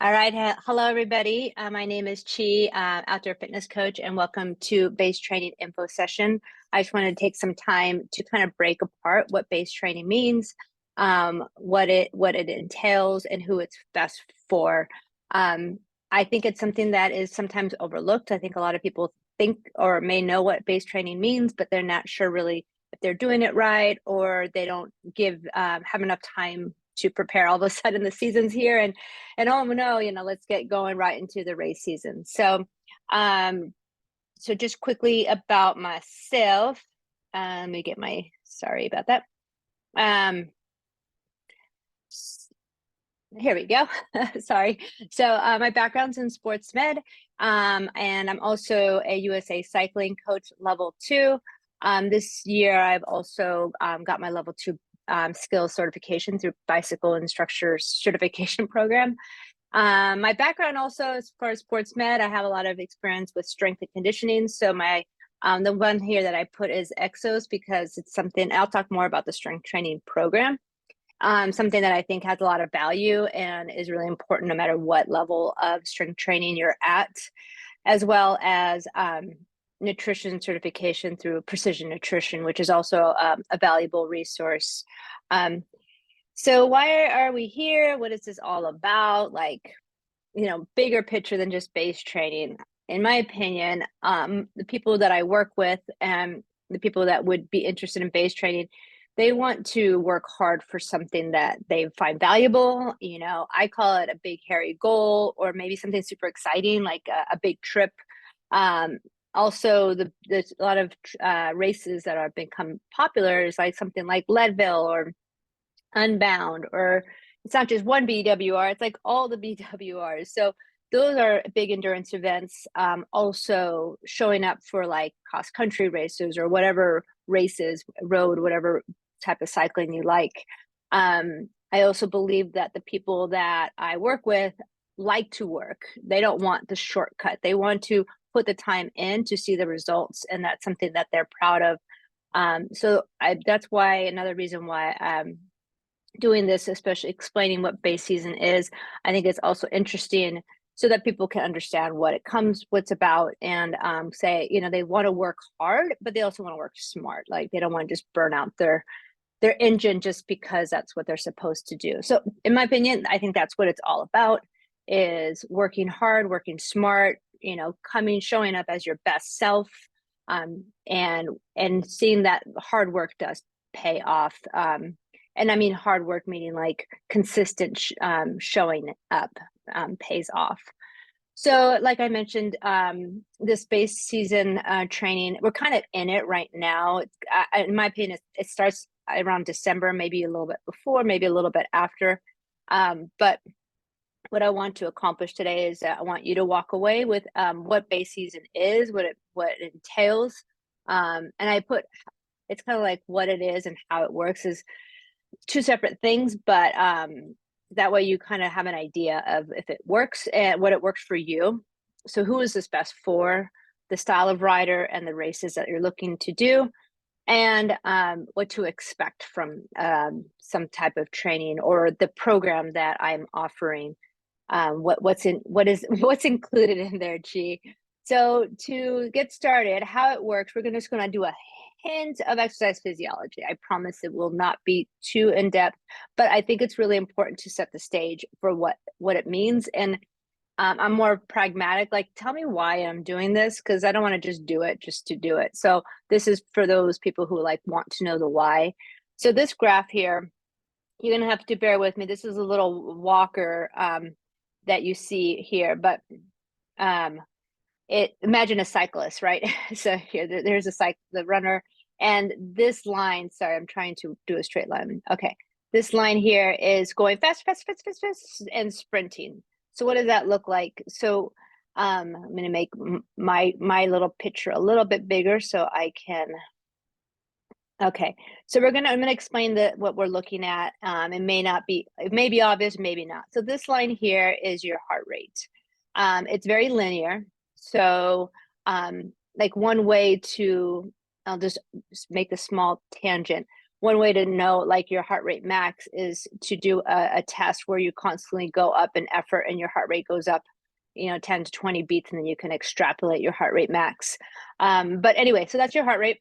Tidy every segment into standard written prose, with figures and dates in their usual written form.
All right. Hello, everybody. My name is Chi, outdoor fitness coach, and welcome to base training info session. I just wanted to take some time to kind of break apart what base training means, what it entails, and who it's best for. I think it's something that is sometimes overlooked. I think a lot of people think or may know what base training means, but they're not sure really if they're doing it right, or they don't have enough time to prepare. All of a sudden the season's here, and oh no, let's get going right into the race season. So just quickly about myself. Let me get sorry about that. Here we go. Sorry. So my background's in sports med, and I'm also a USA cycling coach level 2. This year I've also got my level 2 skills certification through Bicycle Instructor Certification Program. My background also, as far as sports med, I have a lot of experience with strength and conditioning. So the one here that I put is exos, because it's something, I'll talk more about the strength training program. Something that I think has a lot of value and is really important no matter what level of strength training you're at, as well as nutrition certification through Precision Nutrition, which is also a valuable resource. So why are we here? What is this all about? Bigger picture than just base training. In my opinion, the people that I work with and the people that would be interested in base training, they want to work hard for something that they find valuable. I call it a big, hairy goal, or maybe something super exciting, like a big trip. Also, there's a lot of races that have become popular, is like something like Leadville or Unbound, or it's not just one BWR, it's like all the BWRs. So those are big endurance events. Also showing up for like cross country races or whatever races, road, whatever type of cycling you like. I also believe that the people that I work with like to work. They don't want the shortcut. They want to put the time in to see the results, and that's something that they're proud of. That's why, another reason why I'm doing this, especially explaining what base season is. I think it's also interesting so that people can understand what's about, and say, they want to work hard, but they also want to work smart. Like, they don't want to just burn out their engine just because that's what they're supposed to do. So in my opinion, I think that's what it's all about, is working hard, working smart, showing up as your best self, and seeing that hard work does pay off. And I mean hard work meaning like consistent showing up pays off. So like I mentioned, this base season training, we're kind of in it right now. In my opinion, it starts around December, maybe a little bit before, maybe a little bit after. But what I want to accomplish today is that I want you to walk away with what base season is, what it entails. And it's kind of like what it is and how it works is two separate things, but that way you kind of have an idea of if it works and what it works for you. So who is this best for, the style of rider and the races that you're looking to do, and what to expect from some type of training or the program that I'm offering. What's included in there, Chi. So to get started, how it works, we're just going to do a hint of exercise physiology. I promise it will not be too in-depth, but I think it's really important to set the stage for what it means. And I'm more pragmatic, like, tell me why I'm doing this, because I don't want to just do it just to do it. So this is for those people who want to know the why. So this graph here, you're going to have to bear with me. This is a little walker that you see here, but imagine a cyclist, right? So here, there's the runner, and this line, sorry, I'm trying to do a straight line. Okay, this line here is going fast, and sprinting. So what does that look like? So I'm going to make my little picture a little bit bigger so I can. Okay, so I'm going to explain what we're looking at. It may be obvious, maybe not. So this line here is your heart rate. It's very linear. So like one way I'll just make a small tangent. one way to know like your heart rate max is to do a test where you constantly go up in effort and your heart rate goes up, 10 to 20 beats, and then you can extrapolate your heart rate max. But anyway, so that's your heart rate.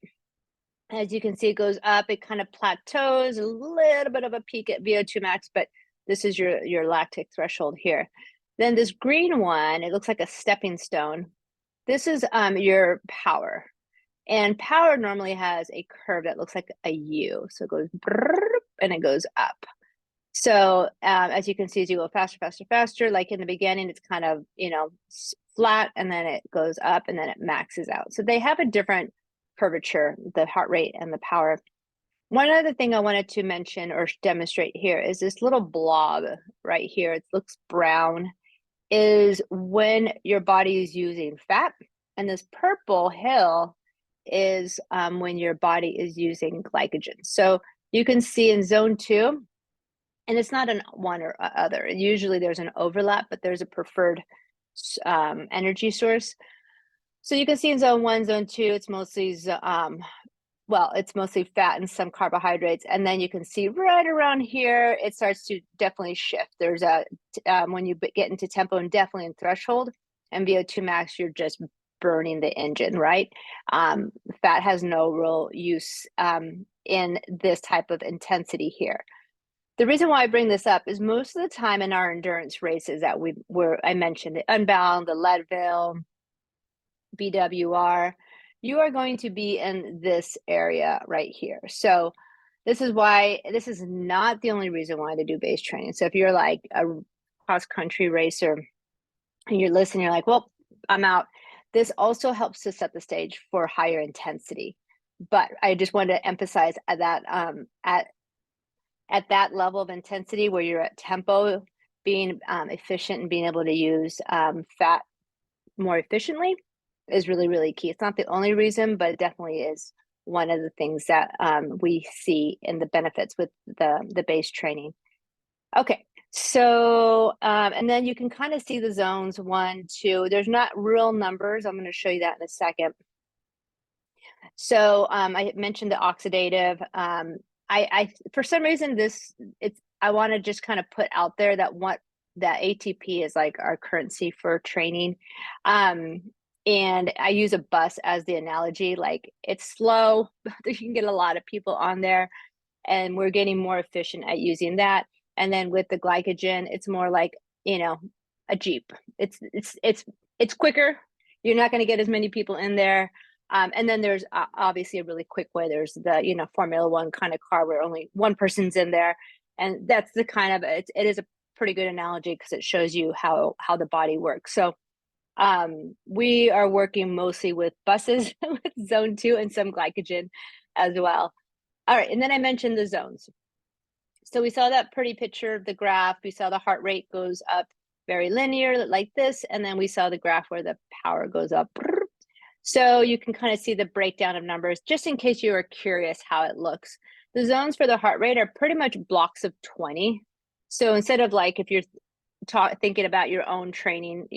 As you can see, it goes up, it kind of plateaus, a little bit of a peak at VO2 max, but this is your lactic threshold here. Then this green one, it looks like a stepping stone. This is your power. And power normally has a curve that looks like a U. So it goes and it goes up. So as you can see, as you go faster, faster, faster, like in the beginning, it's kind of, flat, and then it goes up and then it maxes out. So they have a different curvature, the heart rate and the power. One other thing I wanted to mention or demonstrate here is this little blob right here. It looks brown, is when your body is using fat. And this purple hill is when your body is using glycogen. So you can see in zone 2, and it's not an one or other. Usually there's an overlap, but there's a preferred energy source. So you can see in zone 1, zone 2, it's mostly it's mostly fat and some carbohydrates. And then you can see right around here, it starts to definitely shift. There's when you get into tempo and definitely in threshold and VO2 max, you're just burning the engine, right? Fat has no real use in this type of intensity here. The reason why I bring this up is most of the time in our endurance races that I mentioned, the Unbound, the Leadville, BWR, you are going to be in this area right here. So this is not the only reason why to do base training. So if you're like a cross-country racer and you're listening, you're like, well, I'm out. This also helps to set the stage for higher intensity. But I just wanted to emphasize that at that level of intensity where you're at tempo, being efficient and being able to use fat more efficiently is really, really key. It's not the only reason, but it definitely is one of the things that we see in the benefits with the base training. Okay, so and then you can kind of see the zones 1, 2. There's not real numbers. I'm going to show you that in a second. So I mentioned the oxidative. I for some reason I want to just kind of put out there that ATP is like our currency for training. And I use a bus as the analogy. Like, it's slow, you can get a lot of people on there, and we're getting more efficient at using that. And then with the glycogen, it's more like, a Jeep. It's quicker. You're not going to get as many people in there. And then there's obviously a really quick way. There's the, Formula One kind of car where only one person's in there. And that's the kind of, it is a pretty good analogy because it shows you how the body works. So we are working mostly with buses with zone 2 and some glycogen as well. All right. And then I mentioned the zones. So we saw that pretty picture of the graph. We saw the heart rate goes up very linear like this. And then we saw the graph where the power goes up. So you can kind of see the breakdown of numbers, just in case you are curious how it looks. The zones for the heart rate are pretty much blocks of 20. So instead of like, if you're thinking about your own training,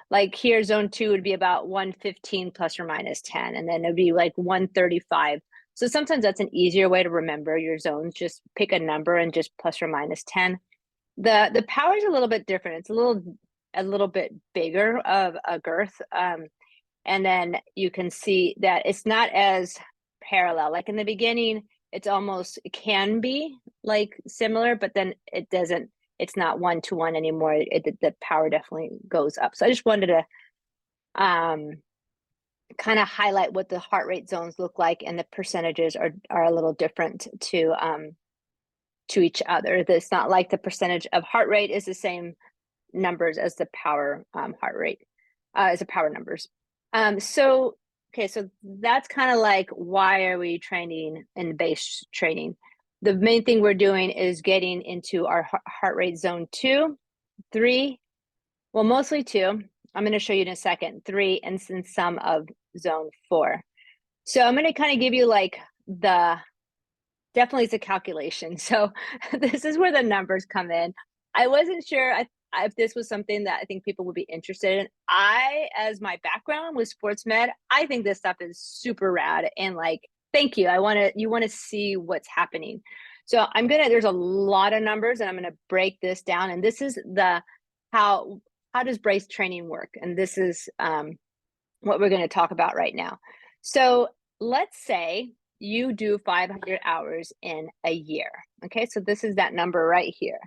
like here, zone 2 would be about 115 plus or minus 10, and then it'd be like 135. So sometimes that's an easier way to remember your zones. Just pick a number and just plus or minus 10. The power is a little bit different. It's a little bit bigger of a girth. And then you can see that it's not as parallel. Like in the beginning, it can be like similar, but then it doesn't. It's not 1-to-1 anymore. The power definitely goes up. So I just wanted to kind of highlight what the heart rate zones look like, and the percentages are a little different to each other. It's not like the percentage of heart rate is the same numbers as the power heart rate, as the power numbers. So that's kind of like, why are we training in base training? The main thing we're doing is getting into our heart rate zone 2, 3, well, mostly 2. I'm going to show you in a second, 3, and some of zone 4. So I'm going to kind of give you like definitely it's a calculation. So this is where the numbers come in. I wasn't sure if this was something that I think people would be interested in. As my background with sports med, I think this stuff is super rad, and like Thank you. You want to see what's happening. So there's a lot of numbers and I'm going to break this down. And this is how does brace training work? And this is what we're going to talk about right now. So let's say you do 500 hours in a year. Okay. So this is that number right here.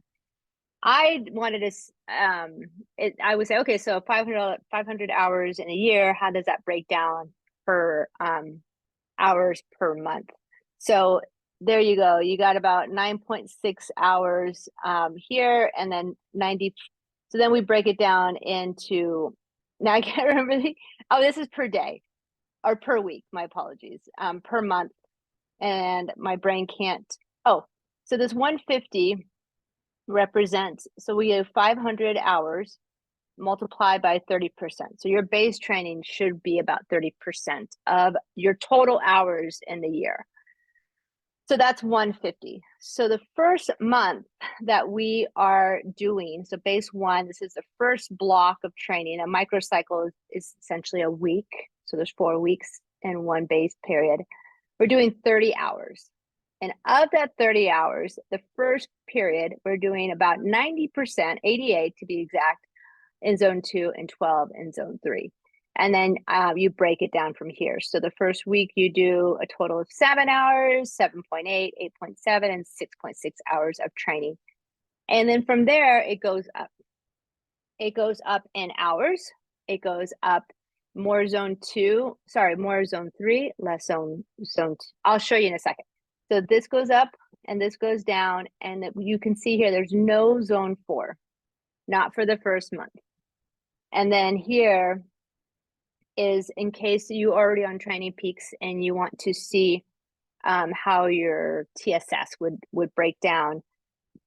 I wanted to, I would say, okay, so 500 hours in a year, how does that break down per, hours per month? So there you go. You got about 9.6 hours here, and then 90. So then we break it down into, now I can't remember this is per day or per week. My apologies. Per month. And my brain can't. Oh, so this 150 represents, so we have 500 hours multiplied by 30%. So your base training should be about 30% of your total hours in the year. So that's 150. So the first month that we are doing, so base one, this is the first block of training. A microcycle is essentially a week. So there's 4 weeks in one base period. We're doing 30 hours. And of that 30 hours, the first period, we're doing about 90%, 88 to be exact, in zone 2 and 12 in zone 3. And then you break it down from here. So the first week you do a total of 7 hours, 7.8, 8.7, and 6.6 hours of training. And then from there, it goes up. It goes up in hours. It goes up more zone 2, sorry, more zone 3, less zone 2. I'll show you in a second. So this goes up and this goes down. And you can see here, there's no zone 4, not for the first month. And then here is in case you already on Training Peaks and you want to see how your TSS would break down.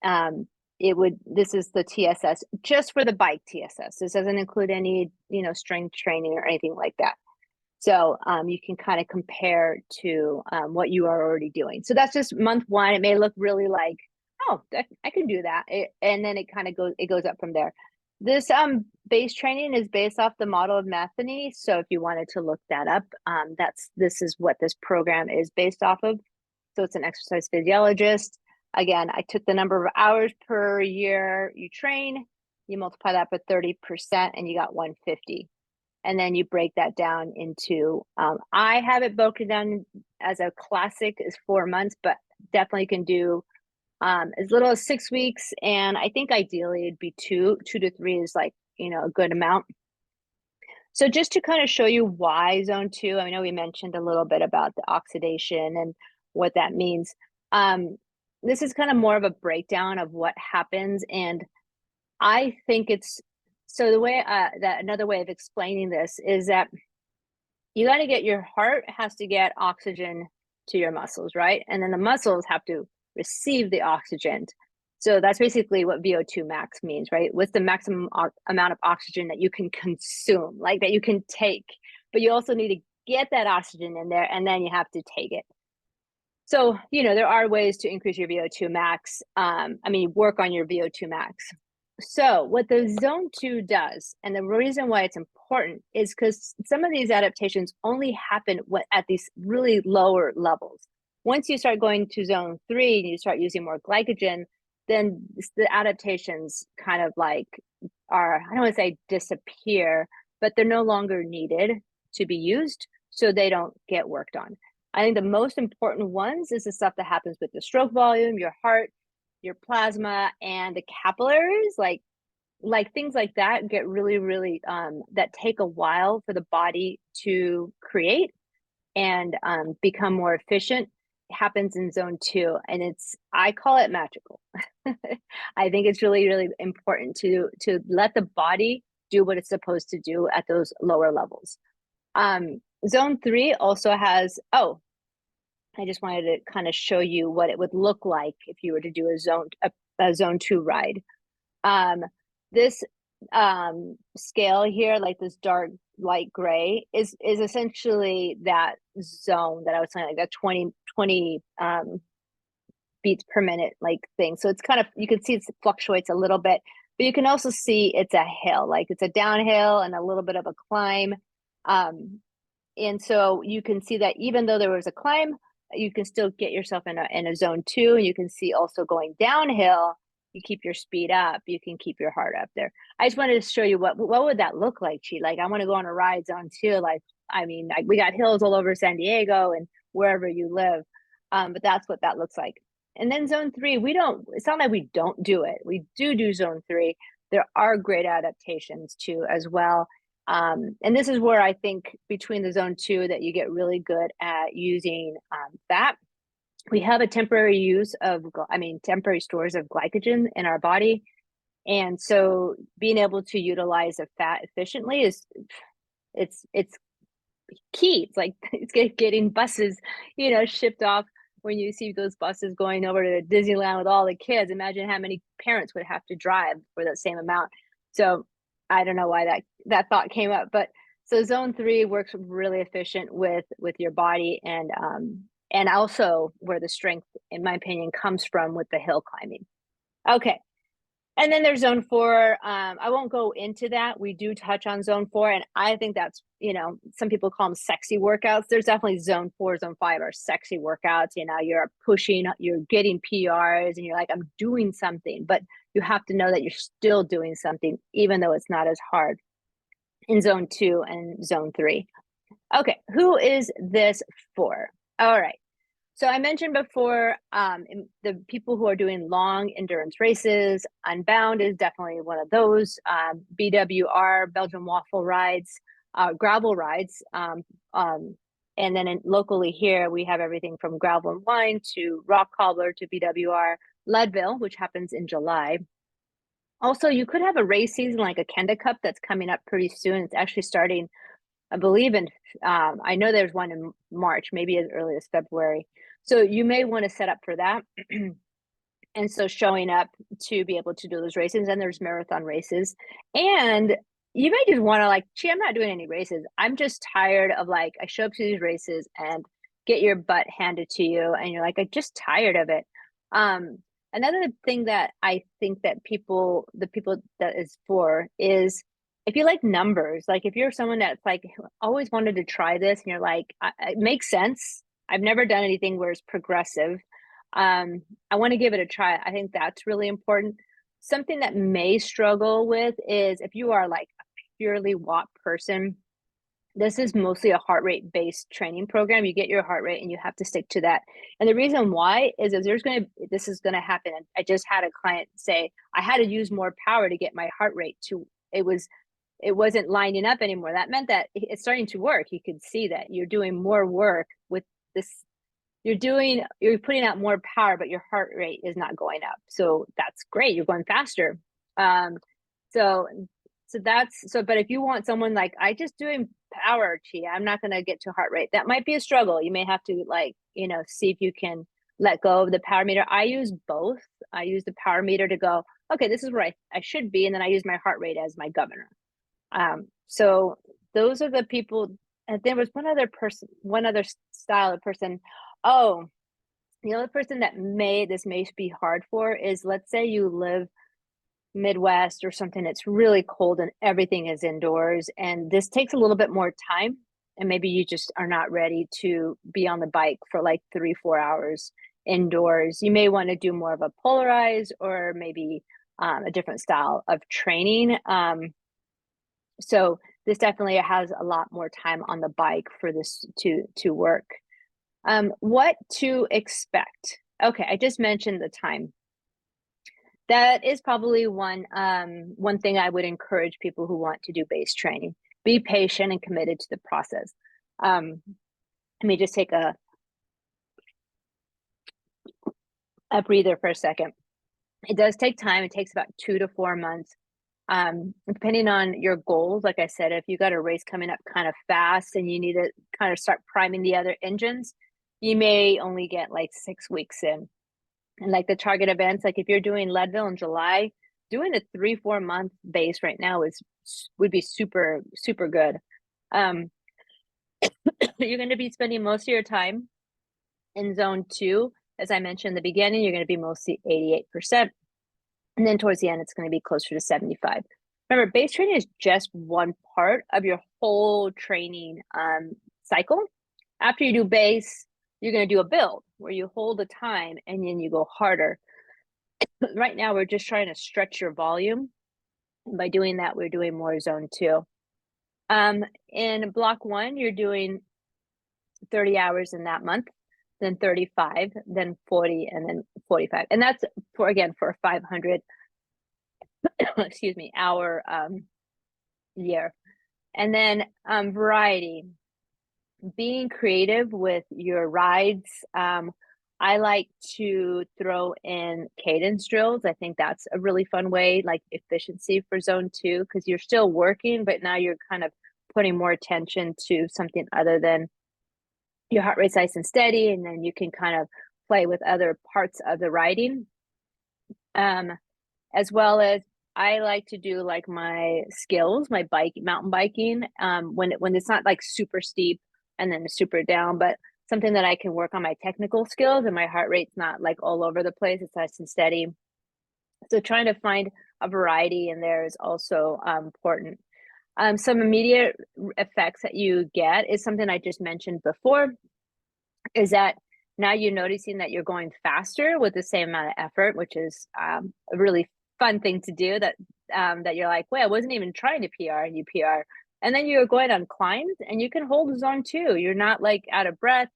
This is the TSS just for the bike TSS. This doesn't include any, strength training or anything like that. So you can kind of compare to what you are already doing. So that's just month 1. It may look really like, oh, I can do that. And then it kind of goes up from there. This base training is based off the model of Matheny. So if you wanted to look that up, this is what this program is based off of. So it's an exercise physiologist. Again, I took the number of hours per year you train, you multiply that by 30%, and you got 150. And then you break that down into, I have it broken down as a classic is 4 months, but definitely can do as little as 6 weeks. And I think ideally it'd be 2 to 3 is like, a good amount. So just to kind of show you why zone 2, I know we mentioned a little bit about the oxidation and what that means. This is kind of more of a breakdown of what happens. And I think so the way that another way of explaining this is that you got to get your heart has to get oxygen to your muscles, right? And then the muscles have to receive the oxygen. So that's basically what VO2 max means, right? What's the maximum amount of oxygen that you can consume, like that you can take, but you also need to get that oxygen in there and then you have to take it. So, there are ways to increase your VO2 max. Work on your VO2 max. So what the zone 2 does, and the reason why it's important is because some of these adaptations only happen at these really lower levels. Once you start going to zone 3 and you start using more glycogen, then the adaptations kind of like I don't want to say disappear, but they're no longer needed to be used, so they don't get worked on. I think the most important ones is the stuff that happens with the stroke volume, your heart, your plasma, and the capillaries, like things like that get really, really that take a while for the body to create and become more efficient. It happens in zone 2, and I call it magical. I think it's really, really important to let the body do what it's supposed to do at those lower levels. Zone 3 also has, I just wanted to kind of show you what it would look like if you were to do a zone 2 ride. This scale here, like this dark light gray, is essentially that zone that I was saying, like that 20 beats per minute like thing. So it's kind of, you can see it fluctuates a little bit, but you can also see it's a hill, like it's a downhill and a little bit of a climb. And so you can see that even though there was a climb, you can still get yourself in a zone 2, and you can see also going downhill, you keep your speed up, you can keep your heart up there. I just wanted to show you what would that look like, Chi? Like, I want to go on a ride zone 2. Like, I mean, like, we got hills all over San Diego and wherever you live. But that's what that looks like. And then zone 3, it's not like we don't do it. We do zone 3. There are great adaptations too as well. And this is where I think between the zone 2 that you get really good at using fat. We have a temporary temporary stores of glycogen in our body. And so being able to utilize the fat efficiently it's key. It's like it's getting buses, shipped off. When you see those buses going over to Disneyland with all the kids, imagine how many parents would have to drive for that same amount. So I don't know why that thought came up, but so zone 3 works really efficient with your body, and also where the strength, in my opinion, comes from with the hill climbing. Okay. And then there's zone 4. I won't go into that. We do touch on zone 4, and I think that's, some people call them sexy workouts. There's definitely zone 4, zone 5 are sexy workouts. You're pushing, you're getting PRs, and you're like, I'm doing something, but you have to know that you're still doing something, even though it's not as hard in zone 2 and zone 3. Okay, who is this for? All right. So I mentioned before, the people who are doing long endurance races, Unbound is definitely one of those. BWR, Belgian waffle rides, gravel rides. And then locally here, we have everything from gravel and wine to rock cobbler to BWR, Leadville, which happens in July. Also, you could have a race season like a Kenda Cup that's coming up pretty soon. It's actually starting, I believe I know there's one in March, maybe as early as February. So you may want to set up for that. And so showing up to be able to do those races, and there's marathon races. And you may just want to I'm not doing any races. I'm just tired of I show up to these races and get your butt handed to you. And you're like, I'm just tired of it. Another thing that I think that the people that is for is, if you like numbers, if you're someone that's always wanted to try this and you're like, it makes sense. I've never done anything where it's progressive. I want to give it a try. I think that's really important. Something that may struggle with is if you are a purely watt person, this is mostly a heart rate based training program. You get your heart rate and you have to stick to that. And the reason why is this is going to happen. I just had a client say, I had to use more power to get my heart rate it wasn't lining up anymore. That meant that it's starting to work. You could see that you're doing more work with this. You're putting out more power, but your heart rate is not going up. So that's great. You're going faster. But if you want someone I just doing power, Chi, I'm not going to get to heart rate. That might be a struggle. You may have to see if you can let go of the power meter. I use both. I use the power meter to go, okay, this is where I should be. And then I use my heart rate as my governor. So those are the people. And there was one other style of person. Oh, the other person that this may be hard for is, let's say you live Midwest or something, it's really cold and everything is indoors, and this takes a little bit more time, and maybe you just are not ready to be on the bike for 3-4 hours indoors. You may want to do more of a polarized or maybe a different style of training. So this definitely has a lot more time on the bike for this to work. What to expect? Okay, I just mentioned the time. That is probably one thing I would encourage people who want to do base training. Be patient and committed to the process. Let me just take a breather for a second. It does take time. It takes about 2 to 4 months. Depending on your goals, like I said, if you got a race coming up kind of fast and you need to kind of start priming the other engines, you may only get 6 weeks in. And the target events, if you're doing Leadville in July, doing a 3-4 month base right now would be super, super good. You're going to be spending most of your time in zone 2. As I mentioned in the beginning, you're going to be mostly 88%. And then towards the end, it's going to be closer to 75. Remember, base training is just one part of your whole training cycle. After you do base, you're going to do a build where you hold a time and then you go harder. Right now, we're just trying to stretch your volume. And by doing that, we're doing more zone 2. In block 1, you're doing 30 hours in that month, then 35, then 40, and then 45. And that's for, again, for a 500, excuse me, hour year. And then variety, being creative with your rides. I like to throw in cadence drills. I think that's a really fun way, like efficiency for zone 2, because you're still working, but now you're kind of putting more attention to something other than your heart rate's nice and steady, and then you can kind of play with other parts of the riding. As well as I like to do like my skills, my mountain biking, when it's not like super steep and then super down, but something that I can work on my technical skills and my heart rate's not like all over the place. It's nice and steady. So trying to find a variety in there is also important. Some immediate effects that you get is something I just mentioned before, is that now you're noticing that you're going faster with the same amount of effort, which is a really fun thing to do, that you're like, wait, I wasn't even trying to PR and you PR. And then you're going on climbs and you can hold zone 2. You're not like out of breath.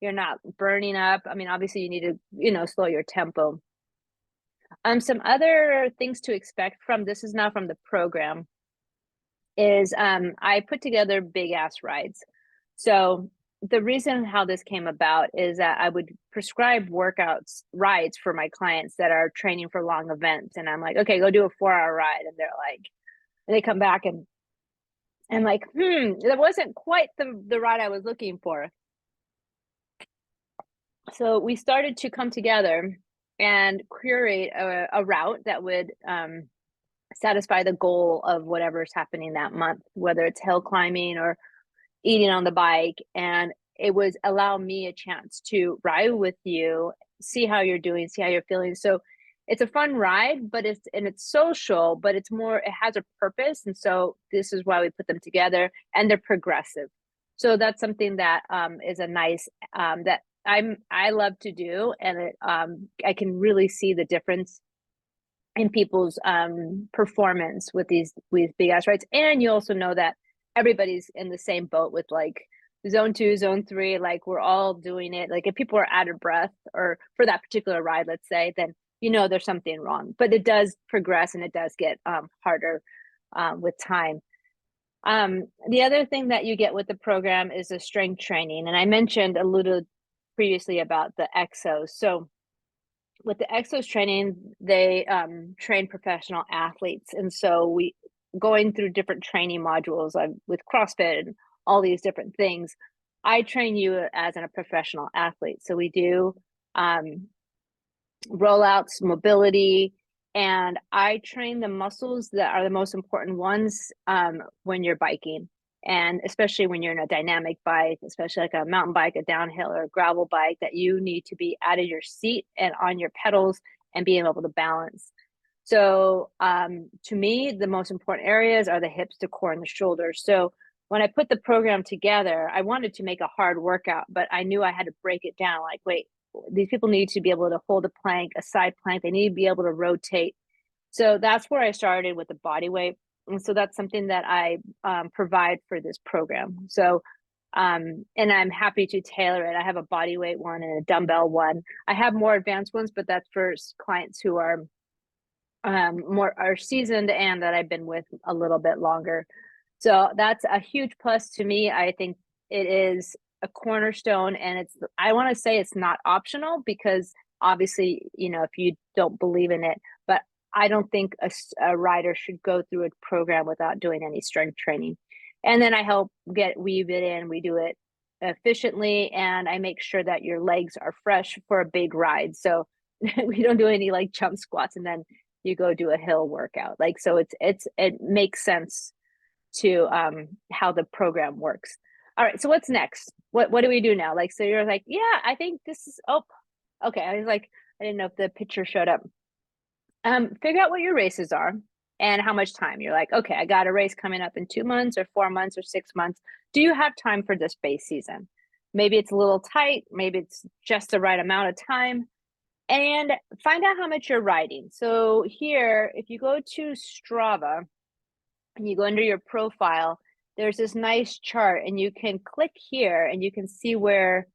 You're not burning up. I mean, obviously you need to, slow your tempo. Some other things to expect from, this is now from the program, is I put together big ass rides. So the reason how this came about is that I would prescribe rides for my clients that are training for long events. And I'm like, okay, go do a 4-hour ride. And they're like, they come back and I'm like, that wasn't quite the ride I was looking for. So we started to come together and curate a route that would satisfy the goal of whatever's happening that month, whether it's hill climbing or eating on the bike. And it was allow me a chance to ride with you, see how you're doing, see how you're feeling. So it's a fun ride, but it's social, but it has a purpose. And so this is why we put them together, and they're progressive. So that's something that is a nice that I love to do, and I can really see the difference in people's performance with these big ass rides. And you also know that everybody's in the same boat with like zone 2, zone 3, like we're all doing it. Like if people are out of breath or for that particular ride, let's say, then there's something wrong. But it does progress and it does get harder with time. The other thing that you get with the program is the strength training. And I mentioned a little previously about the exos. So with the exos training, they train professional athletes. And so we going through different training modules with CrossFit and all these different things. I train you as a professional athlete. So we do rollouts, mobility, and I train the muscles that are the most important ones when you're biking. And especially when you're in a dynamic bike, especially like a mountain bike, a downhill or a gravel bike, that you need to be out of your seat and on your pedals and being able to balance. So to me, the most important areas are the hips, the core, and the shoulders. So when I put the program together, I wanted to make a hard workout, but I knew I had to break it down. Like, wait, these people need to be able to hold a plank, a side plank. They need to be able to rotate. So that's where I started with the body weight. And so that's something that I provide for this program. So, and I'm happy to tailor it. I have a body weight one and a dumbbell one. I have more advanced ones, but that's for clients who are more seasoned and that I've been with a little bit longer. So that's a huge plus to me. I think it is a cornerstone, and I want to say it's not optional, because obviously, if you don't believe in it, but I don't think a rider should go through a program without doing any strength training. And then I help weave it in. We do it efficiently, and I make sure that your legs are fresh for a big ride. So we don't do any like jump squats and then you go do a hill workout. Like, so it makes sense to how the program works. All right, so what's next? What do we do now? Like, so you're like, yeah, I think this is, okay. I was like, I didn't know if the picture showed up. Figure out what your races are and how much time. You're like, okay, I got a race coming up in 2 months or 4 months or 6 months. Do you have time for this base season? Maybe it's a little tight, maybe it's just the right amount of time, and find out how much you're riding. So here, if you go to Strava and you go under your profile, there's this nice chart, and you can click here and you can see where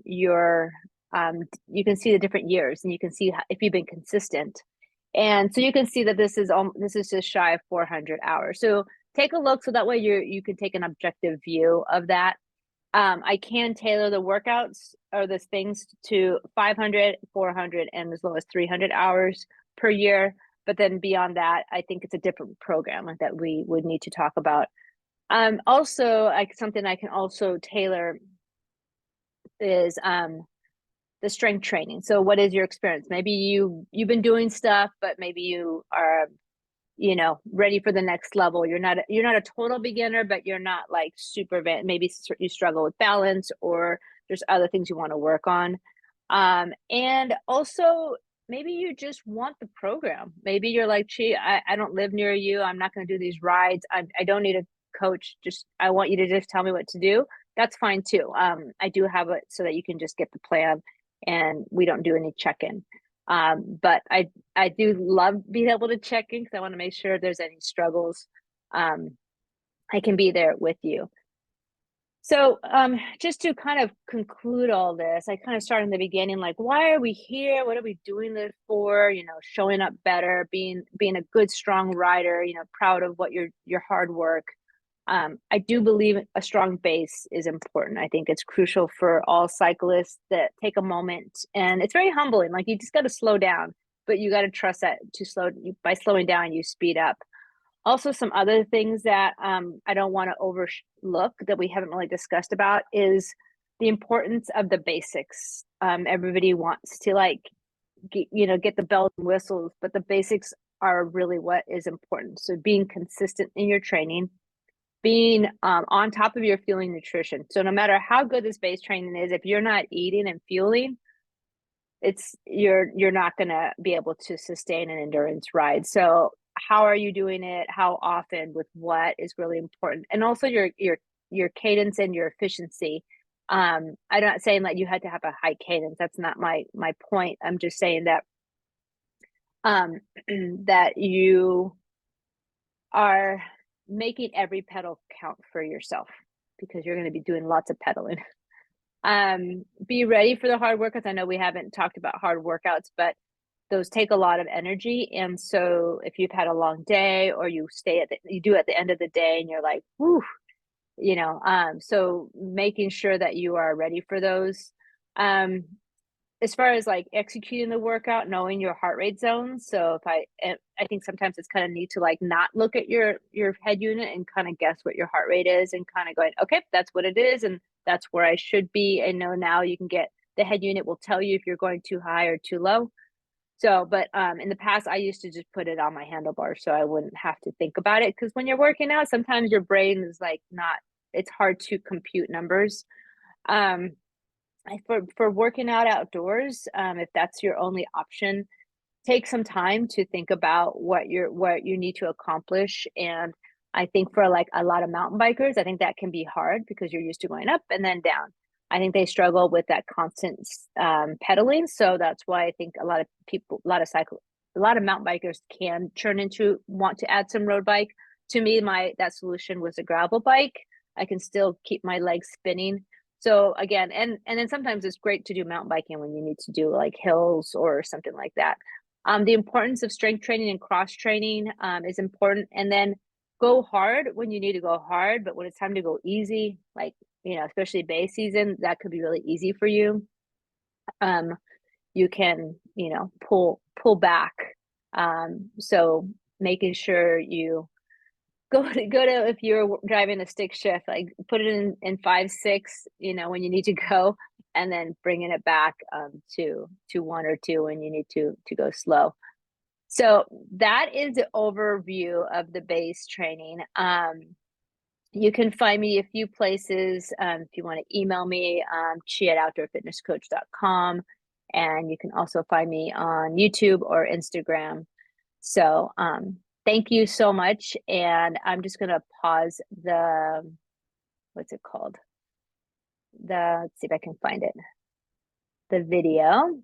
your you can see the different years, and you can see if you've been consistent. And so you can see that this is just shy of 400 hours. So take a look, so that way you can take an objective view of that. I can tailor the workouts or the things to 500, 400, and as low as 300 hours per year. But then beyond that, I think it's a different program that we would need to talk about. Also, like something I can also tailor is the strength training. So what is your experience? Maybe you've been doing stuff, but maybe you are ready for the next level. You're not a total beginner, but you're not like super advanced. Maybe you struggle with balance, or there's other things you want to work on. And also maybe you just want the program. Maybe you're like, gee, I don't live near you. I'm not going to do these rides. I don't need a coach. I want you to just tell me what to do. That's fine too. I do have it so that you can just get the plan and we don't do any check-in. But I do love being able to check in, because I want to make sure if there's any struggles, I can be there with you. So just to kind of conclude all this, I kind of started in the beginning, like, why are we here? What are we doing this for? Showing up better, being a good, strong rider, proud of what your hard work. I do believe a strong base is important. I think it's crucial for all cyclists that take a moment, and it's very humbling. Like, you just got to slow down, but you got to trust that by slowing down, you speed up. Also, some other things that I don't want to overlook that we haven't really discussed about is the importance of the basics. Everybody wants to get the bells and whistles, but the basics are really what is important. So being consistent in your training, being on top of your fueling nutrition. So no matter how good this base training is, if you're not eating and fueling, you're not going to be able to sustain an endurance ride. So how are you doing it? How often? With what is really important, and also your cadence and your efficiency. I'm not saying that you had to have a high cadence. That's not my point. I'm just saying that that you are making every pedal count for yourself, because you're going to be doing lots of pedaling. Be ready for the hard workouts. I know we haven't talked about hard workouts, but those take a lot of energy. And so if you've had a long day, or you do at the end of the day and you're like, whew, so making sure that you are ready for those. As far as like executing the workout, knowing your heart rate zones. So I think sometimes it's kind of neat to like not look at your head unit and kind of guess what your heart rate is, and kind of going, okay, that's what it is, and that's where I should be. I know now you can get the head unit will tell you if you're going too high or too low. So, but in the past, I used to just put it on my handlebar so I wouldn't have to think about it. Because when you're working out, sometimes your brain is like it's hard to compute numbers. For working out outdoors, if that's your only option, take some time to think about what you need to accomplish. And I think for like a lot of mountain bikers, I think that can be hard, because you're used to going up and then down. I think they struggle with that constant pedaling. So that's why I think a lot of mountain bikers can want to add some road bike. To me, that solution was a gravel bike. I can still keep my legs spinning. So again, and then sometimes it's great to do mountain biking when you need to do like hills or something like that. The importance of strength training and cross training is important. And then go hard when you need to go hard, but when it's time to go easy, like, especially base season, that could be really easy for you. You can, pull back. So making sure you go to if you're driving a stick shift, like put it in 5-6, when you need to go, and then bringing it back to 1 or 2 when you need to go slow. So that is the overview of the base training. You can find me a few places. If you want to email me, chi@outdoorfitnesscoach.com, and you can also find me on YouTube or Instagram. So thank you so much. And I'm just going to pause what's it called? let's see if I can find it, the video.